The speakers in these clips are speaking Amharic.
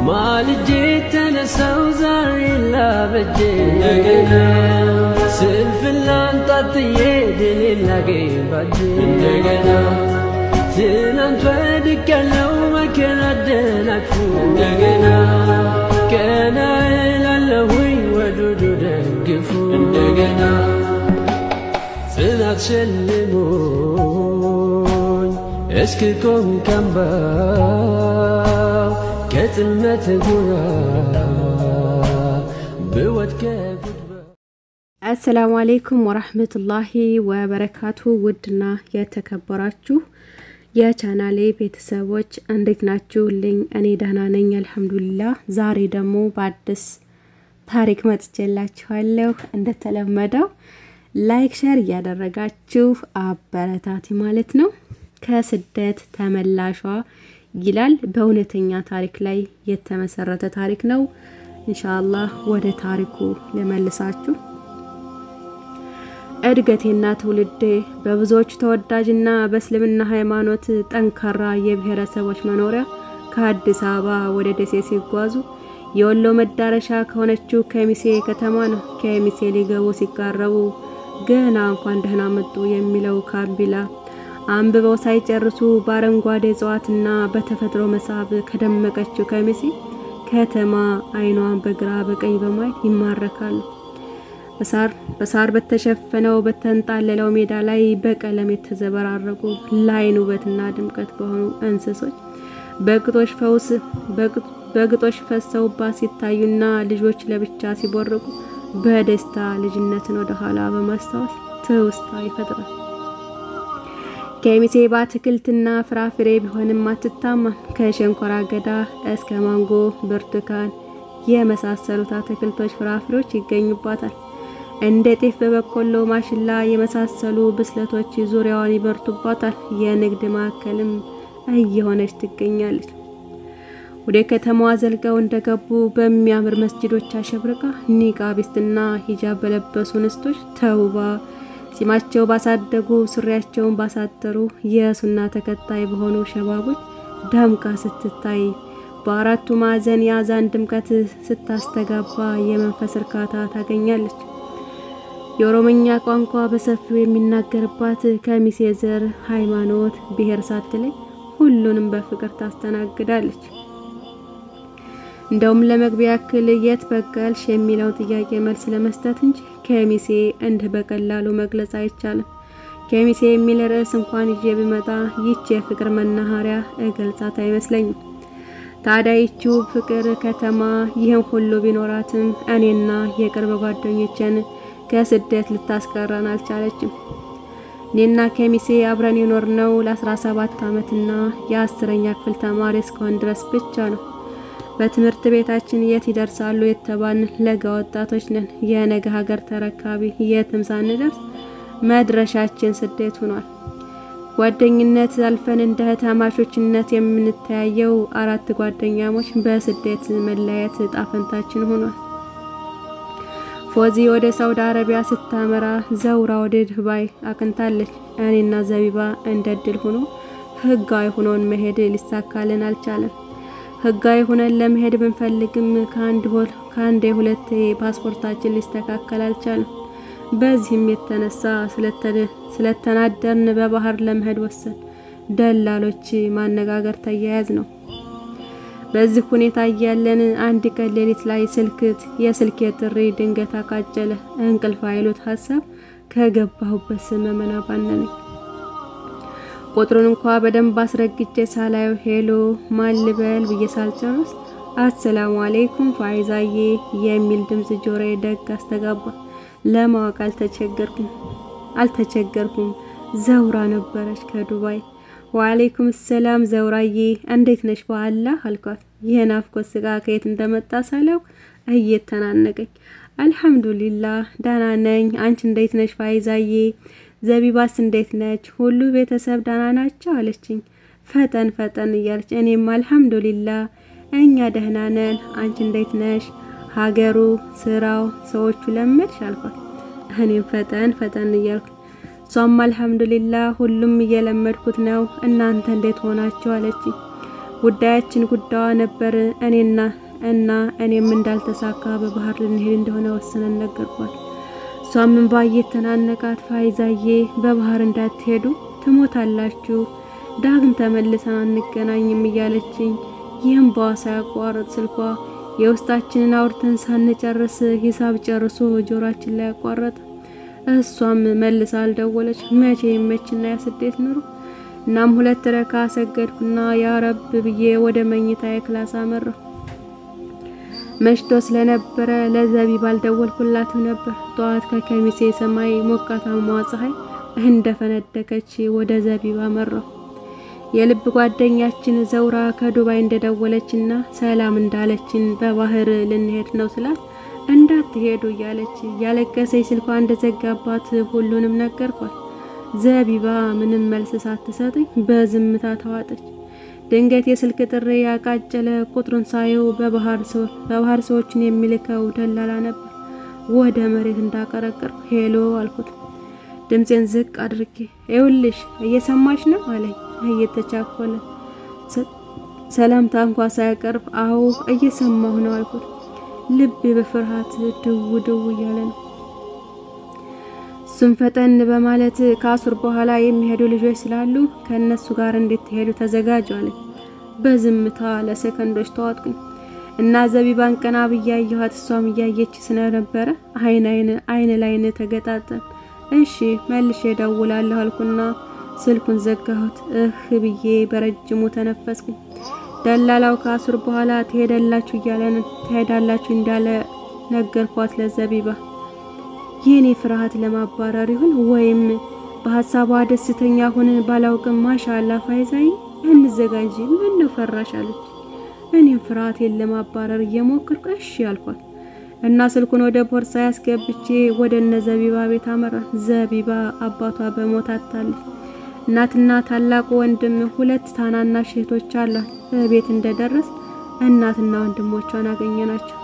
مالجي تنسو زاري لا بجي ndegena سلفلان تطيه دلي لاقي بدي ndegena زينان فادك لو ما كان عدناك ndegena كان للهوي ودودو دقفو ndegena زينات شلمون اسككم كمبا كتلمة قرى بودك السلام عليكم ورحمة الله وبركاته ودنا يتكبراتشو يا چانالي ቤተሰቦች እንዴት ናችሁልኝ እኔ ደህና ነኝ አልহামዱሊላህ ዛሬ ደግሞ በአዲስ ታሪክ መጥቼላችኋለሁ እንደተለመደው ላይክ ሼር ያደረጋችሁ አበረታቲ ማለት ነው ከስደት ተመላሿ ይላል በእውነተኛ ታሪክ ላይ የተመሰረተ ታሪክ ነው ኢንሻአላህ ወደ ታሪኩ ለመልሳችሁ እድገቴና ትውልዴ በብዙዎች ተወዳጅና በእስልምና ሃይማኖት ጠንካራ የብሔረሰቦች መኖሪያ ከአዲስ አበባ ወደ ደሴ ሲጓዙ የወሎ መዳረሻ ከሆነችው ከሚሴ ከተማ ነው ከሚሴ ሊገቡ ሲቃረቡ ገና እንኳን ደህና መጡ የሚለው ካምቢላ አንብበው ሳይጨርሱ ባረንጓዴ እጽዋትና በተፈጥሮ መሳብ ከደመቀችው ከሚሴ ከተማ አይኗን በግራ በቀኝ በማየት ይማረካሉ በሳር በተሸፈነው በተንጣለለው ሜዳ ላይ በቀለም የተዘበራረቁ ላይን ውበትና ድምቀት በሆኑ እንስሶች በግጦሽ ፈሰውባት ሲታዩና ልጆች ለብቻ ሲቦርቁ በደስታ ልጅነትን ወደ ኋላ በማስታወስ ትውስታ ይፈጥራል ከሚሴ በአትክልትና ፍራፍሬ ቢሆንም አትታማ ከሸንኮራ አገዳ እስከ ማንጎ ብርቱካን የመሳሰሉት አትክልቶች ፍራፍሬዎች ይገኙባታል እንደ ጤፍ በበቆሎ ማሽላ የመሳሰሉ ብስለቶች ዙሪያዋን ይበርቱባታል የንግድ ማዕከልም እየሆነች ትገኛለች ወደ ከተማዋ ዘልቀው እንደገቡ በሚያምር መስጂዶች አሸብርቃ ኒቃቢስትና ሂጃብ በለበሱ ንስቶች ተውባ ሲማቸው ባሳደጉ ሱሪያቸውን ባሳጠሩ የሱና ተከታይ በሆኑ ሸባቦች ደምቃ ስትታይ በአራቱ ማዕዘን ያዛን ድምቀት ስታስተጋባ የመንፈስ እርካታ ታገኛለች የኦሮምኛ ቋንቋ በሰፊው የሚናገርባት ከሚሴ ዘር ሃይማኖት ብሔር ሳትለይ ሁሉንም በፍቅር ታስተናግዳለች እንደውም ለመግቢያ ያክል የት በቀልሽ የሚለው ጥያቄ መልስ ለመስጠት እንጂ ከሚሴ እንደ በቀላሉ መግለጽ አይቻልም ከሚሴ የሚል ርዕስ እንኳን ይዤ ብመጣ ይህች የፍቅር መናኸሪያ እገልጻት አይመስለኝም ታዲያይቹ ፍቅር ከተማ ይሄን ሁሉ ቢኖራትም እኔና የቅርብ ጓደኞቼን ከስደት ልታስቀረን አልቻለችም እኔና ከሚሴ አብረን የኖርነው ለ17 አመትና የ10ኛ ክፍል ተማሪ እስከሆን ድረስ ብቻ ነው በትምህርት ቤታችን የት ይደርሳሉ የተባን ለጋ ወጣቶች ነን የነገ ሀገር ተረካቢ የትም ሳንደርስ መድረሻችን ስደት ሆኗል ጓደኝነት አልፈን እንደ ተማሾችነት የምንተያየው አራት ጓደኛሞች በስደት መለያየት ጣፈንታችን ሆኗል ፎዚ ወደ ሳውዲ አረቢያ ስታመራ ዘውራ ወደ ዱባይ አቅንታለች እኔና ዘቢባ እንደድል ሆኖ ህጋዊ ሆኖን መሄድ ሊሳካልን አልቻለም ህጋዊ ሆነን ለመሄድ ብንፈልግም ከአንድ ሁለት ፓስፖርታችን ሊስተካከል አልቻለም በዚህም የተነሳ ስለተናደርን በባህር ለመሄድ ወሰን ደላሎች ማነጋገር ተያያዝ ነው በዚህ ሁኔታ ያለን አንድ ቀን ሌሊት ላይ የስልክ ጥሪ ድንገት አቃጨለ እንቅልፍ አይሉት ሐሳብ ከገባሁበት ስመመና ባነነኝ ቁጥሩን እንኳን በደንብ አስረግጬ ሳላዩ ሄሎ ማልበል በየሳልጨርስ አሰላሙ አለይኩም ፋይዛዬ የሚል ድምጽ ጆሮዬ ደግ አስተጋባ ለማወቅ አልተቸገርኩም ዘውራ ነበረች ከዱባይ ወአለይኩም ሰላም ዘውራዬ እንዴት ነሽ በአላህ አልኳት የናፍቆት ስጋ ከየት እንደመጣ ሳለው እየተናነቀኝ አልহামዱሊላህ ዳና ነኝ አንቺ እንዴት ነሽ ፋይዛዬ ዘቢባስ እንዴት ነች ሁሉ ቤተሰብ ዳና ናቸው አለችኝ ፈጠን እያለች እኔም አልহামዱሊላህ እኛ ደህና ነን አንቺ እንዴት ነሽ ሀገሩ ስራው ሰዎቹ ለምድሽ አልኳት እኔም ፈጠን እያልኩ ሷም አልহামዱሊላህ ሁሉም እየለመድኩት ነው እናንተ እንዴት ሆናችሁ አለችኝ ጉዳያችን ጉዳዋ ነበር። እኔም እንዳልተሳካ በባህር ልንሄድ እንደሆነ ወሰነን ነገርኳት። እሷም እንባ እየተናነቃት ፋይዛዬ በባህር እንዳትሄዱ ትሞታላችሁ፣ ዳግም ተመልሰን አንገናኝም እያለችኝ ይህም ባሳ ያቋረጥ ስልኳ የውስጣችንን አውርተን ሳንጨርስ ሂሳብ ጨርሶ ጆሮአችን ላይ ያቋረጠ። እሷም መልሳ አልደወለች። መቼ ይመችና ያስደት ኑሮ። እናም 2 ረካ ሰገድኩና ያ ረብ ብዬ ወደ መኝታዬ ክላስ አመራሁ። መሽቶ ስለነበረ ለዘቢባ አልደወልኩላትም ነበር። ጧት ከከሚሴ ሰማይ ሞቃታማ ፀሐይ እንደፈነደቀች ወደ ዘቢባ አመራሁ። የልብ ጓደኛችን ዘውራ ከዱባይ እንደደወለችና ሰላም እንዳለችን በባህር ልንሄድ ነው ስላት እንዳትሄዱ እያለች ያለቀሰች ስልኳ እንደዘጋባት ሁሉንም ነገርኳት። ዘቢባ ምንም መልስ ሳትሰጠኝ በዝምታ ተዋጠች። ድንገት የስልክ ጥሪ ያቃጨለ። ቁጥሩን ሳየው በባህር ሰዎችን የሚልከው ደላላ ነበር። ወደ መሬት እንዳቀረቀርኩ ሄሎ አልኩት። ድምጼን ዝቅ አድርጌ ይኸውልሽ እየሰማሽ ነው አለኝ እየተቻኮለ። ሰላምታ እንኳን ሳያቀርብ አዎ እየሰማሁ ነው አልኩት። ልቤ በፍርሃት ድው እያለ ነው። እሱም ፈጠን በማለት ከአሱር በኋላ የሚሄዱ ልጆች ስላሉ ከነሱ ጋር እንድትሄዱ ተዘጋጁ አለኝ። በዝምታ ለሰከንዶች ተዋጥኩኝ እና ዘቢባን ቀና ብያየኋት እሷም እያየች ስለነበረ አይን ላይን ተገጣጠን። እሺ መልሼ እደውላለሁ አልኩና ስልኩን ዘጋሁት። ብዬ በረጅሙ ተነፈስኩኝ። ደላላው ከአሱር በኋላ ትሄዳላችሁ እንዳለ ነገርኳት ለዘቢባ። የኔ ፍርሃት ለማባረር ይሁን ወይም በሐሳቧ ደስተኛ ሆነ ባላውቅም ማሻአላ ፋይዛይ እንዘጋጂ ምን ነው ፈራሽ አለች። እኔም ፍርሃቴን ለማባረር እየሞከርኩ እሺ አልኳት እና ስልኩን ወደ ቦርሳ ያስገብቼ ወደ ዘቢባ ቤት አመራ። ዘቢባ አባቷ በሞት አጣለች። እናትና ታላቁ ወንድም 2 ታናናሽ እህቶች አሏት። ቤት እንደደረስ እናትና ወንድሞቿን አገኘናቸው።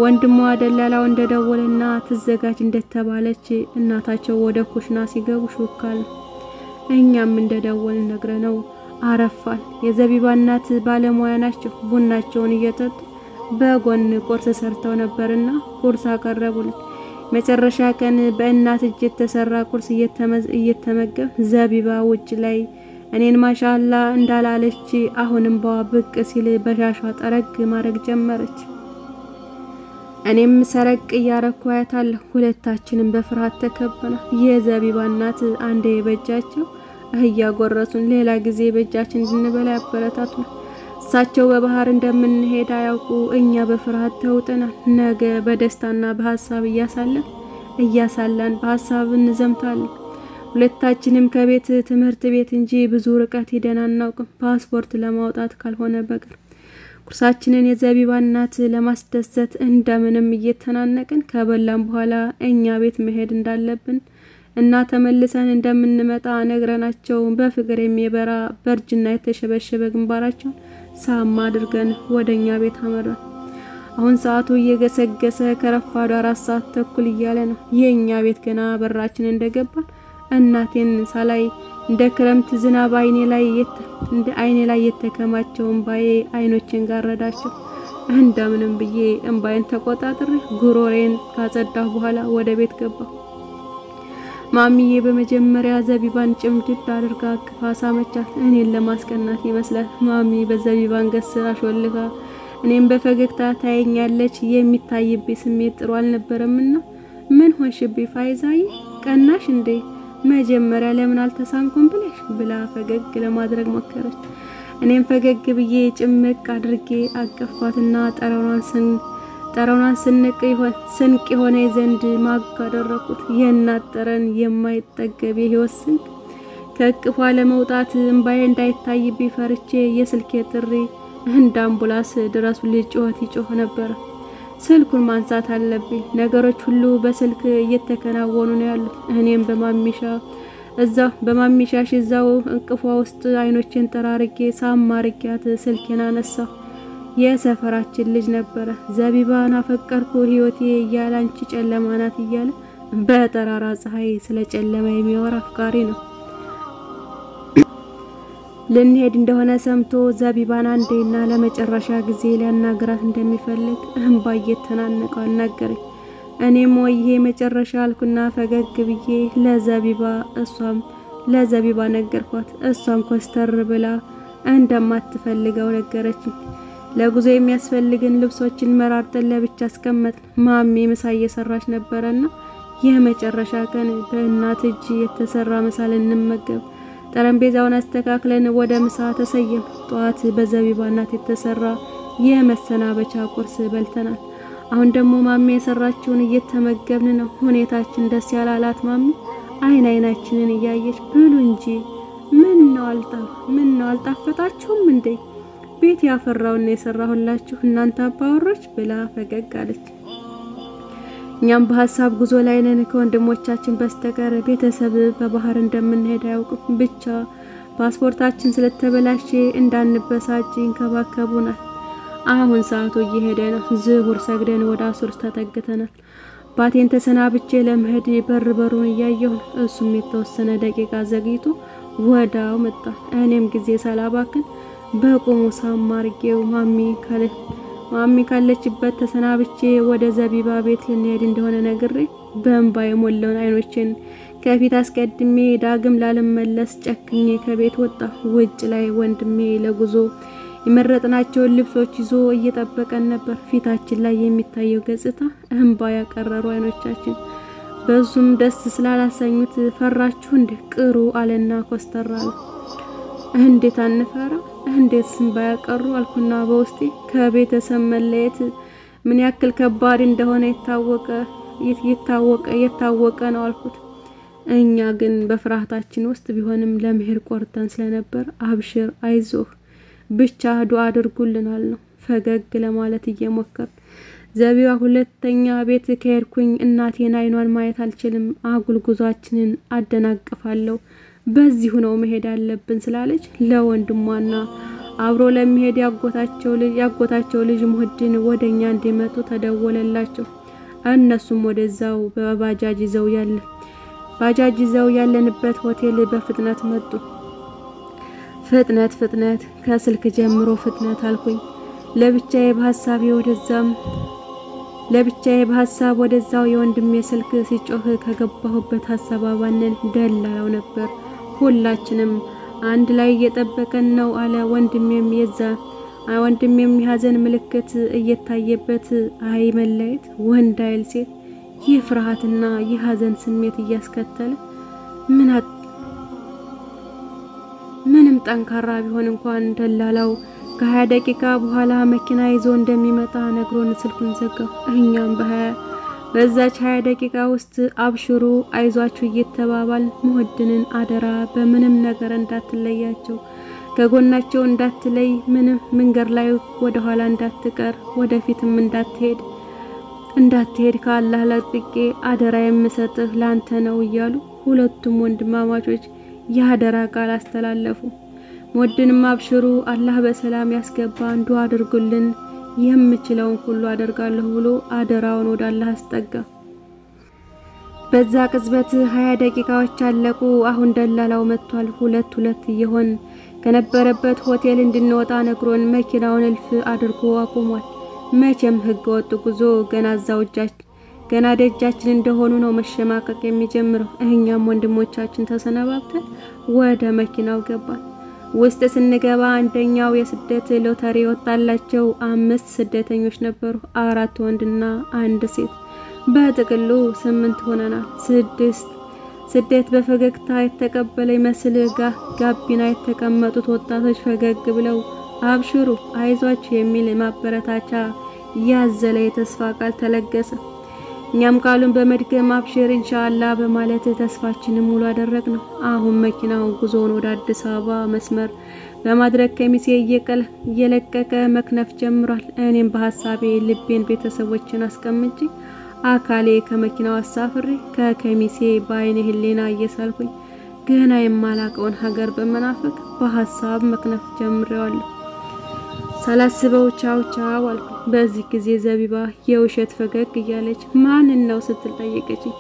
ወንድሟ ደላላው እንደደወለና ትዘጋጅ እንደተባለች እናታቸው ወደ ኩሽና ሲገቡ ሹካል። እኛም እንደደወልን ነግረነው አረፋል። የዘቢባ እናት ባለሙያ ናቸው። ቡናቸውን እየጠጡ በጎን ቁርስ ሰርተው ነበርና ቁርስ አቀረቡልን። መጨረሻ ቀን በእናት እጅ የተሰራ ቁርስ እየተመገብ ዘቢባ ውጭ ላይ እኔን ማሻአላ እንዳላለች አሁንም በብቅ ሲል በሻሻ ጠረግ ማድረግ ጀመረች። እኔም ሰረቅ ያረኩ አያታለሁ። ሁለታችንም በፍርሃት ተከበና የዘቢባ እናት አንዴ በእጃቸው እያጎረሱን ሌላ ጊዜ በእጃችን እንድንበላ ያበረታቱ። እሳቸው በባህር እንደምንሄድ አያውቁ። እኛ በፍርሃት ተውጠናል። ነገ በደስታና በሐሳብ እያሳለን በሐሳብ እንዘምታለን። ሁለታችንም ከቤት ትምህርት ቤት እንጂ ብዙ ርቀት ሄደን አናውቅም ፓስፖርት ለማውጣት ካልሆነ በቀር። ቁርሳችንን የዘቢባ እናት ለማስደሰት እንደምንም እየተናነቅን ከበላን በኋላ እኛ ቤት መሄድ እንዳለብን እና ተመልሰን እንደምንመጣ ነግረናቸው በፍቅር የሚበራ በርጅና የተሸበሸበ ግንባራቸው ሳማ አድርገን ወደኛ ቤት አመራን። አሁን ሰዓቱ እየገሰገሰ ከረፋዱ 4 ሰዓት ተኩል እያለ ነው። የኛ ቤት ገና በራችን እንደገባን እናቴን ሳላይ እንደ ክረምት ዝናብ አይኔ ላይ የተከማቸው እንባዬ አይኖቼን ጋረዳቸው። እንደምንም ብዬ እንባዬን ተቆጣጥሬ ጉሮሬን ካጸዳሁ በኋላ ወደ ቤት ገባሁ። ማሚዬ በመጀመሪያ ዘቢባን ጭምድድ አድርጋ አቅፋ ሳመቻት። እኔን ለማስቀናት ይመስላል ማሚ በዘቢባን ገስራ ሾልካ እኔም በፈገግታ ታየኛለች። የሚታይብኝ ስሜት ጥሩ አልነበረምና ምን ሆንሽብኝ ፋይዛዬ ቀናሽ እንዴ መጀመሪያ ለምን አልተሳንኩም ብለሽ ብላ ፈገግ ለማድረግ ሞከረች። እኔም ፈገግ ብዬ ጭምቅ አድርጌ አቀፍኳትና ጠረኗን ስንቅ የሆነ ዘንድ ማግ አደረኩት። የናጠረን የማይጠገብ የህይወት ስንቅ ከእቅፏ ለመውጣት እንባዬ እንዳይታይብኝ ፈርቼ የስልኬ ጥሪ እንደ አምቡላንስ ድረሱልኝ ጩኸት ይጮህ ነበር። ስልኩን ማንሳት አለብኝ። ነገሮች ሁሉ በስልክ እየተከናወኑ ነው ያሉት። እኔም በማሚሻሽ እዛው እንቅፏ ውስጥ አይኖቼን ጠራርጌ ሳማርጊያት ስልኬን አነሳሁ። የሰፈራችን ልጅ ነበረ። ዘቢባን አፈቀርኩ ህይወቴ ያላንቺ ጨለማ ናት እያለ በጠራራ ፀሐይ ስለ ጨለማ የሚያወራ አፍቃሪ ነው። ልንሄድ እንደሆነ ሰምቶ ዘቢባን አንዴና ለመጨረሻ ጊዜ ሊያናግራት እንደሚፈልግ እንባ እየተናነቀው አናገረኝ። እኔም ወይዬ መጨረሻ አልኩና ፈገግ ብዬ ለዘቢባ ነገርኳት። እሷም ኮስተር ብላ እንደማትፈልገው ነገረችኝ። ለጉዞ የሚያስፈልግን ልብሶችን መራርጠን ለብቻ አስቀመጥን። ማሚ ምሳ እየሰራች ነበርና የመጨረሻ ቀን በእናት እጅ የተሰራ ምሳ ልንመገብ ጠረጴዛውን አስተካክለን ወደ ምሳ ተሰየም። ጧት በዘቢባ እናት የተሰራ የመሰናበቻ ቁርስ በልተናል። አሁን ደግሞ ማሚ የሰራችውን እየተመገብን ነው። ሁኔታችን ደስ ያላላት ማሚ አይናችንን እያየች ብሉ እንጂ ምን ነው አልጣፈጣችሁም እንዴ? ቤት ያፈራውን የሰራሁላችሁ እናንተ አባወሮች ብላ ፈገግ አለች። እኛም በሐሳብ ጉዞ ላይ ነን። ከወንድሞቻችን በስተቀር ቤተሰብ በባህር እንደምንሄድ አያውቁም። ብቻ ፓስፖርታችን ስለተበላሸ እንዳንበሳጭ ይንከባከቡናል። አሁን ሰዓቱ እየሄደ ነው። ዙሁር ሰግደን ወደ አሱር ተጠግተናል። ባቴን ተሰናብቼ ለመሄድ በሩን እያየሁ እሱም የተወሰነ ደቂቃ ዘግይቶ ወዳው መጣ። እኔም ጊዜ ሳላባክን በቁሙ ሳማርጌው ማሚ ካለችበት ተሰናብቼ ወደ ዘቢባ ቤት ልንሄድ እንደሆነ ነግሬ በእንባ የሞላውን አይኖችን ከፊት አስቀድሜ ዳግም ላለመለስ ጨክኜ ከቤት ወጣ። ውጭ ላይ ወንድሜ ለጉዞ የመረጥናቸውን ልብሶች ይዞ እየጠበቀን ነበር። ፊታችን ላይ የሚታየው ገጽታ እንባ ያቀረሩ አይኖቻችን በዙም ደስ ስላላሰኙት ፈራችሁ እንደ ቅሩ አለና ኮስተር አለ። እንዴት አንፈራ እንዴት እንባ ያቀሩ አልኩና በውስጤ ከቤተሰብ መለየት ምን ያክል ከባድ እንደሆነ የታወቀ ነው አልኩት። እኛ ግን በፍርሃታችን ውስጥ ቢሆንም ለመሄድ ቆርጠን ስለነበር አብሽር አይዞህ ብቻ ዱአ አድርጉልናል ነው ፈገግ ለማለት እየሞከርኩ። ዘቢባ ሁለተኛ ቤት ከሄድኩኝ እናቴን አይኗን ማየት አልችልም፣ አጉል ጉዟችንን አደናቅፋለሁ፣ በዚሁ ነው መሄድ አለብን ስላለች ለወንድሟና አብሮ ለመሄድ ያጎታቸው ልጅ ሙህድን ወደኛ እንዲመጡ ተደወለላቸው። እነሱም ወደዛው በባጃጅ ይዘው ያለንበት ሆቴል በፍጥነት መጡ። ፍጥነት ከስልክ ጀምሮ ፍጥነት አልኩኝ። ለብቻዬ በሐሳብ ወደዛው የወንድሜ ስልክ ሲጮህ ከገባሁበት ሐሳብ አባነን ደላላው ነበር። ሁላችንም አንድ ላይ እየጠበቀን ነው አለ። ወንድሜም የሐዘን ምልክት እየታየበት አይ መለየት ወንድ አይል ሴት የፍርሃትና የሐዘን ስሜት እያስከተለ ምንም ጠንካራ ቢሆን እንኳን ደላላው ከ20 ደቂቃ በኋላ መኪና ይዞ እንደሚመጣ ነግሮን ስልኩን ዘጋው። እኛም በዛች 20 ደቂቃ ውስጥ አብሽሩ አይዟችሁ እየተባባል ሙህድንን አደራ በምንም ነገር እንዳትለያቸው፣ ከጎናቸው እንዳትለይ፣ ምንም መንገድ ላይ ወደ ኋላ እንዳትቀር፣ ወደፊትም እንዳትሄድ ከአላህ ለጥቄ አደራ የምሰጥህ ላንተ ነው እያሉ ሁለቱም ወንድማማቾች የአደራ ቃል አስተላለፉ። ሙህድንም አብሽሩ አላህ በሰላም ያስገባን ዱአ አድርጉልን የምችለውን ሁሉ አደርጋለሁ ብሎ አደራውን ወደ አላህ አስጠጋ። በዛ ቅጽበት 20 ደቂቃዎች አለቁ። አሁን ደላላው መጥቷል። ሁለት እየሆን ከነበረበት ሆቴል እንድንወጣ ነግሮን መኪናውን እልፍ አድርጎ አቆሟል። መቼም ህገወጥ ጉዞ ገና ደጃችን እንደሆኑ ነው መሸማቀቅ የሚጀምረው። እኛም ወንድሞቻችን ተሰናባብተን ወደ መኪናው ገባን። ውስጥ ስንገባ አንደኛው የስደት ሎተሪ ወጣላቸው 5 ስደተኞች ነበሩ፣ 4 ወንድና 1 ሴት። በጥቅሉ 8 ሆነናል። ስደት በፈገግታ የተቀበለ ይመስል ጋቢና የተቀመጡት ወጣቶች ፈገግ ብለው አብሽሩ አይዟችሁ የሚል ማበረታቻ ያዘለ የተስፋ ቃል ተለገሰ። እኛም ቃሉን በመድገም አብሽር ኢንሻአላህ በማለት ተስፋችንን ሙሉ አደረግነው። አሁን መኪናው ጉዞውን ወደ አዲስ አበባ መስመር በማድረግ ከሚሴ እየለቀቀ መክነፍ ጀምሯል። እኔም በሐሳቤ ልቤን ቤተሰቦችን አስቀምጬ አካሌ ከመኪናው አሳፍሬ ከከሚሴ በአይነ ህሊና እየሳልኩኝ ገና የማላቀውን ሀገር በመናፈቅ በሐሳብ መክነፍ ጀምሬዋለሁ። ሳላስበው ቻው አልኩ። በዚህ ጊዜ ዘቢባ የውሸት ፈገግ እያለች ማን ነው ስትል ጠየቀችኝ።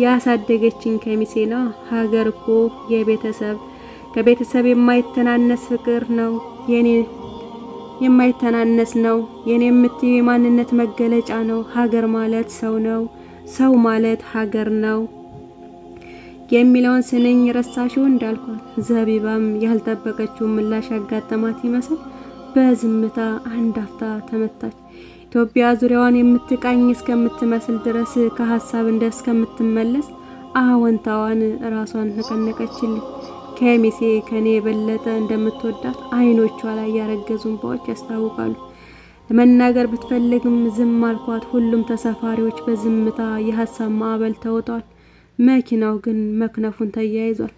ያሳደገችኝ ከሚሴ ነው። ሀገር እኮ ከቤተሰብ የማይተናነስ ፍቅር ነው የኔ የማይተናነስ ነው የኔ የምትይ ማንነት መገለጫ ነው ሀገር ማለት ሰው ነው ሰው ማለት ሀገር ነው የሚለውን ስንኝ ረሳሽው እንዳልኳት ዘቢባም ያልጠበቀችው ምላሽ ያጋጠማት ይመስል በዝምታ አንድ አፍታ ተመታች ኢትዮጵያ ዙሪያዋን የምትቃኝ እስከምትመስል ድረስ ከሐሳብ እንደስከምትመለስ አወንታዋን ራሷን ነቀነቀችልኝ ከሚሴ ከኔ በለጠ እንደምትወዳት አይኖቿ ላይ ያረገዙ እንባዎች ያስታውቃሉ ለመናገር ብትፈልግም ዝም አልኳት ሁሉም ተሳፋሪዎች በዝምታ የሐሳብ ማዕበል ተውጠዋል መኪናው ግን መክነፉን ተያይዟል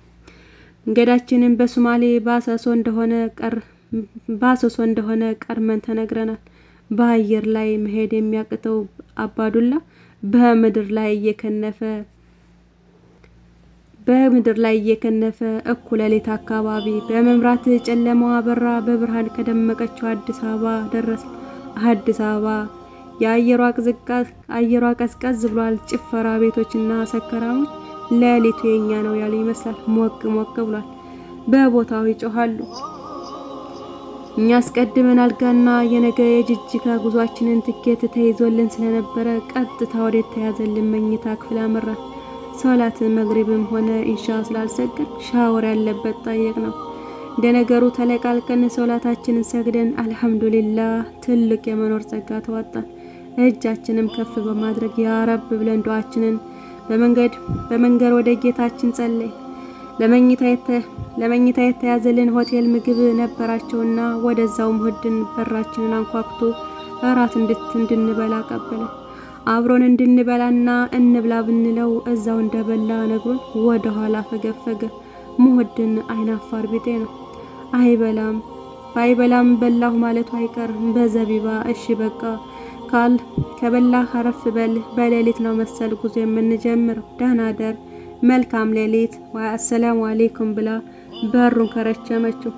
መንገዳችንን በሶማሌ ባሰሶ እንደሆነ ቀርመን ተነግረናል በአየር ላይ መሄድ የሚያቅተው አባዱላ በምድር ላይ እየከነፈ እኩለ ሌሊት አካባቢ በመምራት ጨለማዋ በራ በብርሃን ከደመቀችው አዲስ አበባ ደረሰ አዲስ አበባ አየሯ ቀዝቀዝ ብሏል ጭፈራ ቤቶችና ሰከራሞች ሌሊቱ የኛ ነው ያለ ይመስላል ሞቅ ብሏል በቦታው ይጮሃሉ እኛ አስቀድመን አልጋና የነገ የጅጅጋ ጉዟችንን ትኬት ተይዞልን ስለነበረ ቀጥታ ወደ ተያዘልን መኝታ ክፍል አመራን ሶላት መግሪብም ሆነ ኢሻ ስላልሰገድ ሻወር ያለበት ጠይቅ ነው እንደነገሩ ተለቃልቀን ሶላታችንን ሰግደን አልহামዱሊላህ ትልቅ የመኖር ጸጋ ተዋጣን እጃችንም ከፍ በማድረግ ያ ረብ ብለን ዱዓችንን በመንገር ወደ ጌታችን ጸለይ ለመኝታ የተያዘልን ሆቴል ምግብ ነበራቸውና ወደዛው ሙህድን በራችንን አንኳኩቶ እራት እንድንበላ ቀበለ አብሮን እንድንበላና እንብላ ብንለው እዛው እንደበላ ነግሮን ወደ ኋላ ፈገፈገ ሙህድን አይናፋር ቢጤ ነው አይበላም በላሁ ማለቱ አይቀርም በዘቢባ እሺ በቃ ከበላ አረፍ በሌሊት ነው መሰል ጉዞ የምንጀምረው ደህናደር መልካም ሌሊት ወአሰላሙ አለይኩም ብላ በሩን ከረቸመችው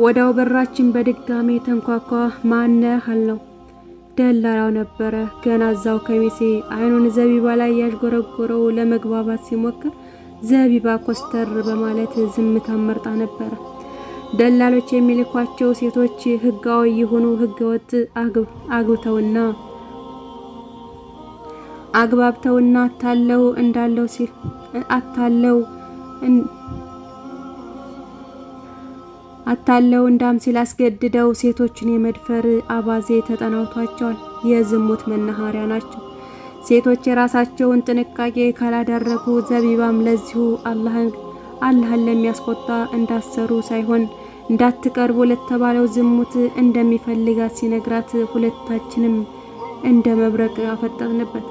ወዳው በራችን በድጋሚ ተንኳኳ ማነህ አልነው ደላላው ነበረ ገና እዛው ከሚሴ አይኑን ዘቢባ ላይ ያሽጎረጎረው ለመግባባት ሲሞክር ዘቢባ ኮስተር በማለት ዝምታ መርጣ ነበር ደላሎች የሚልኳቸው ሴቶች ህጋዊ ይሁኑ ህገወጥ አግባብተውና ታለው እንዳለው ሲል አታለው እንዳም ሲል አስገድደው ሴቶችን የመድፈር አባዜ ተጠናውቷቸዋል የዝሙት መናኸሪያ ናቸው ሴቶች የራሳቸውን ጥንቃቄ ካላደረጉ ዘቢባም ለዚሁ አላህን ለሚያስቆጣ እንዳሰሩ ሳይሆን እንዳትቀርቡ ለተባለው ዝሙት እንደሚፈልጋት ሲነግራት ሁለታችንም እንደ መብረቅ አፈጠጥንበት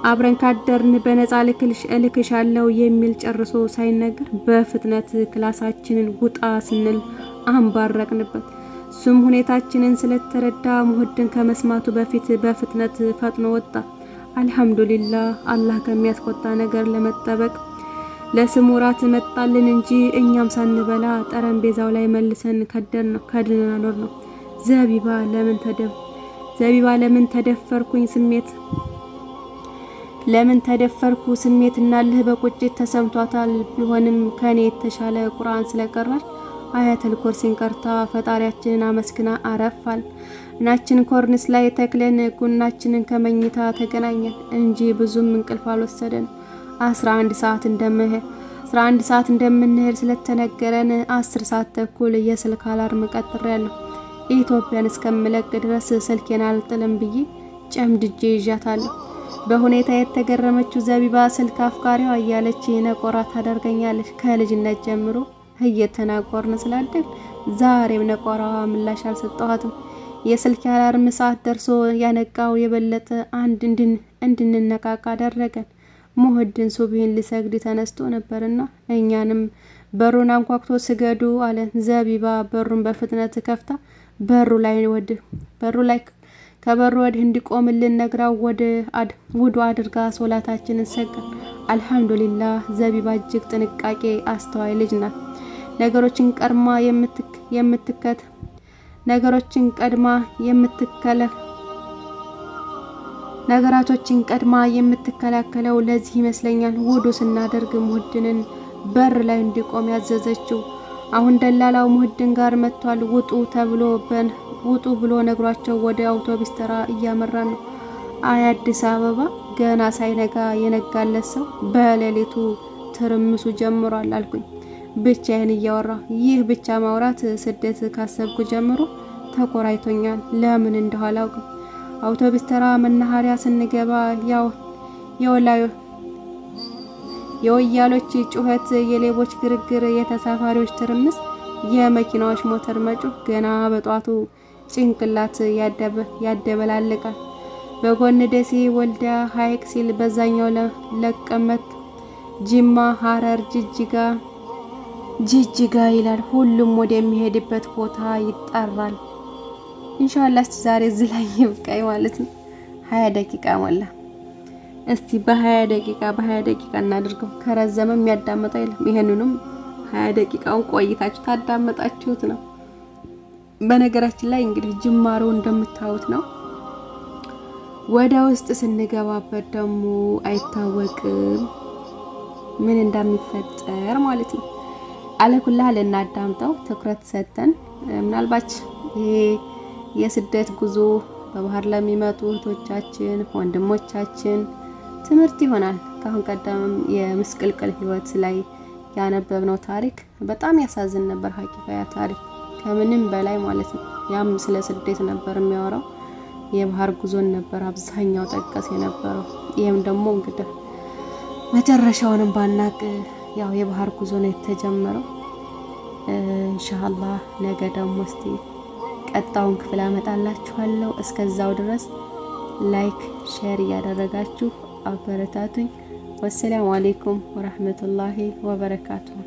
አብረን ካደርን በነፃ ልክሻለው የሚል ጨርሶ ሳይነገር በፍጥነት ክላሳችንን ውጣ ስንል አንባረቅንበት ሱም ሁኔታችንን ስለተረዳ ሙህድን ከመስማቱ በፊት በፍጥነት ፈጥኖ ወጣ አልহামዱሊላህ አላህ ከሚያስቆጣ ነገር ለመጠበቅ ለስሙራት መጣልን እንጂ እኛም ሳንበላ ጠረጴዛው ላይ መልሰን ከድነን ነው ዘቢባ ለምን ተደፈርኩ ስሜትና ልህ በቁጭት ተሰምቷታል ቢሆንም ከኔ የተሻለ ቁርአን ስለቀራች አያተል ኩርሲን ቀርታ ፈጣሪያችንን አመስግና አረፋል እናችን ኮርንስ ላይ ተክለን ጉናችንን ከመኝታ ተገናኘን እንጂ ብዙም እንቅልፍ አልወሰደን 11 ሰዓት እንደምንሄድ ስለተነገረን 10 ሰዓት ተኩል የስልክ አላርም ቀጥሬያለሁ ኢትዮጵያን እስከምለቅ ድረስ ስልኬን አልጥልም ብዬ ጨምድጄ ይዣታለሁ በሁኔታ የተገረመችው ዘቢባ ስልክ አፍቃሪዋ እያለች ነቆራ ታደርገኛለች ከልጅነት ጀምሮ እየተናቆርን ስላደግ ዛሬም ነቆራዋ ምላሽ አልሰጠኋትም የስልክ አላርም ሰዓት ደርሶ ያነቃው የበለጠ እንድንነቃቃ አደረገን ሙህድን ሱብሂን ሊሰግድ ተነስቶ ነበርና እኛንም በሩን አንኳኩቶ ስገዱ አለ ዘቢባ በሩን በፍጥነት ከፍታ በሩ ላይ ከበሩ ወዲህ እንዲቆምልን ነግራው ውዱ አድርጋ ሶላታችንን ሰገድ አልহামዱሊላህ ዘቢባ እጅግ ጥንቃቄ አስተዋይ ልጅ ናት ነገሮችን ቀድማ ነገራቶችን ቀድማ የምትከላከለው ለዚህ ይመስለኛል ውዱ ስናደርግ ሙህድንን በር ላይ እንዲቆም ያዘዘችው። አሁን ደላላው ሙህድን ጋር መጥቷል። ውጡ ብሎ ነግሯቸው ወደ አውቶቡስ ተራ እያመራ ነው። አይ አዲስ አበባ ገና ሳይነጋ የነጋለት ሰው በሌሊቱ ትርምሱ ጀምሯል አልኩኝ ብቻዬን እያወራሁ። ይህ ብቻ ማውራት ስደት ካሰብኩ ጀምሮ ተቆራይቶኛል። ለምን እንደሆነ አላውቅም። አውቶቡስ ተራ መናኸሪያ ስንገባ የወያሎች ጩኸት፣ የሌቦች ግርግር፣ የተሳፋሪዎች ትርምስ፣ የመኪናዎች ሞተር መጮህ ገና በጧቱ ጭንቅላት ያደበላልቃል። በጎን ደሴ፣ ወልዲያ፣ ሐይቅ ሲል በዛኛው ለቀመት፣ ጅማ፣ ሐረር፣ ጅጅጋ ይላል። ሁሉም ወደሚሄድበት ቦታ ይጣራል። ኢንሻአላህ ዛሬ እዚህ ላይ ይብቃኝ ማለት ነው። 20 ደቂቃ ሞላ። እስቲ በ20 ደቂቃ እናድርገው። ከረዘመ የሚያዳምጠው የለም። ይሄንንም 20 ደቂቃውን ቆይታችሁ ታዳምጣችሁት ነው። በነገራችን ላይ እንግዲህ ጅማሬው እንደምታዩት ነው። ወደ ውስጥ ስንገባበት ደግሞ አይታወቅም ምን እንደሚፈጠር ማለት ነው። አለኩላህ ለናዳምጣው ትኩረት ሰጥተን ምናልባት ይሄ የስደት ጉዞ በባህር ለሚመጡ እህቶቻችን ወንድሞቻችን ትምህርት ይሆናል። ካሁን ቀደም የምስቅልቅል ህይወት ላይ ያነበብነው ታሪክ በጣም ያሳዝን ነበር። ሐቂቃ ያ ታሪክ ከምንም በላይ ማለት ነው። ያም ስለ ስደት ነበር የሚያወራው። የባህር ጉዞን ነበር አብዛኛው ጠቀስ የነበረው። ይሄም ደግሞ እንግዲህ መጨረሻውንም ባናቅ ያው የባህር ጉዞ ነው የተጀመረው። ኢንሻአላህ ነገ ደግሞ እስቲ ቀጣውን ክፍል አመጣላችኋለሁ። እስከዛው ድረስ ላይክ ሼር ያደረጋችሁ አበረታቱኝ። ወሰላሙ አለይኩም ወራህመቱላሂ ወበረካቱሁ።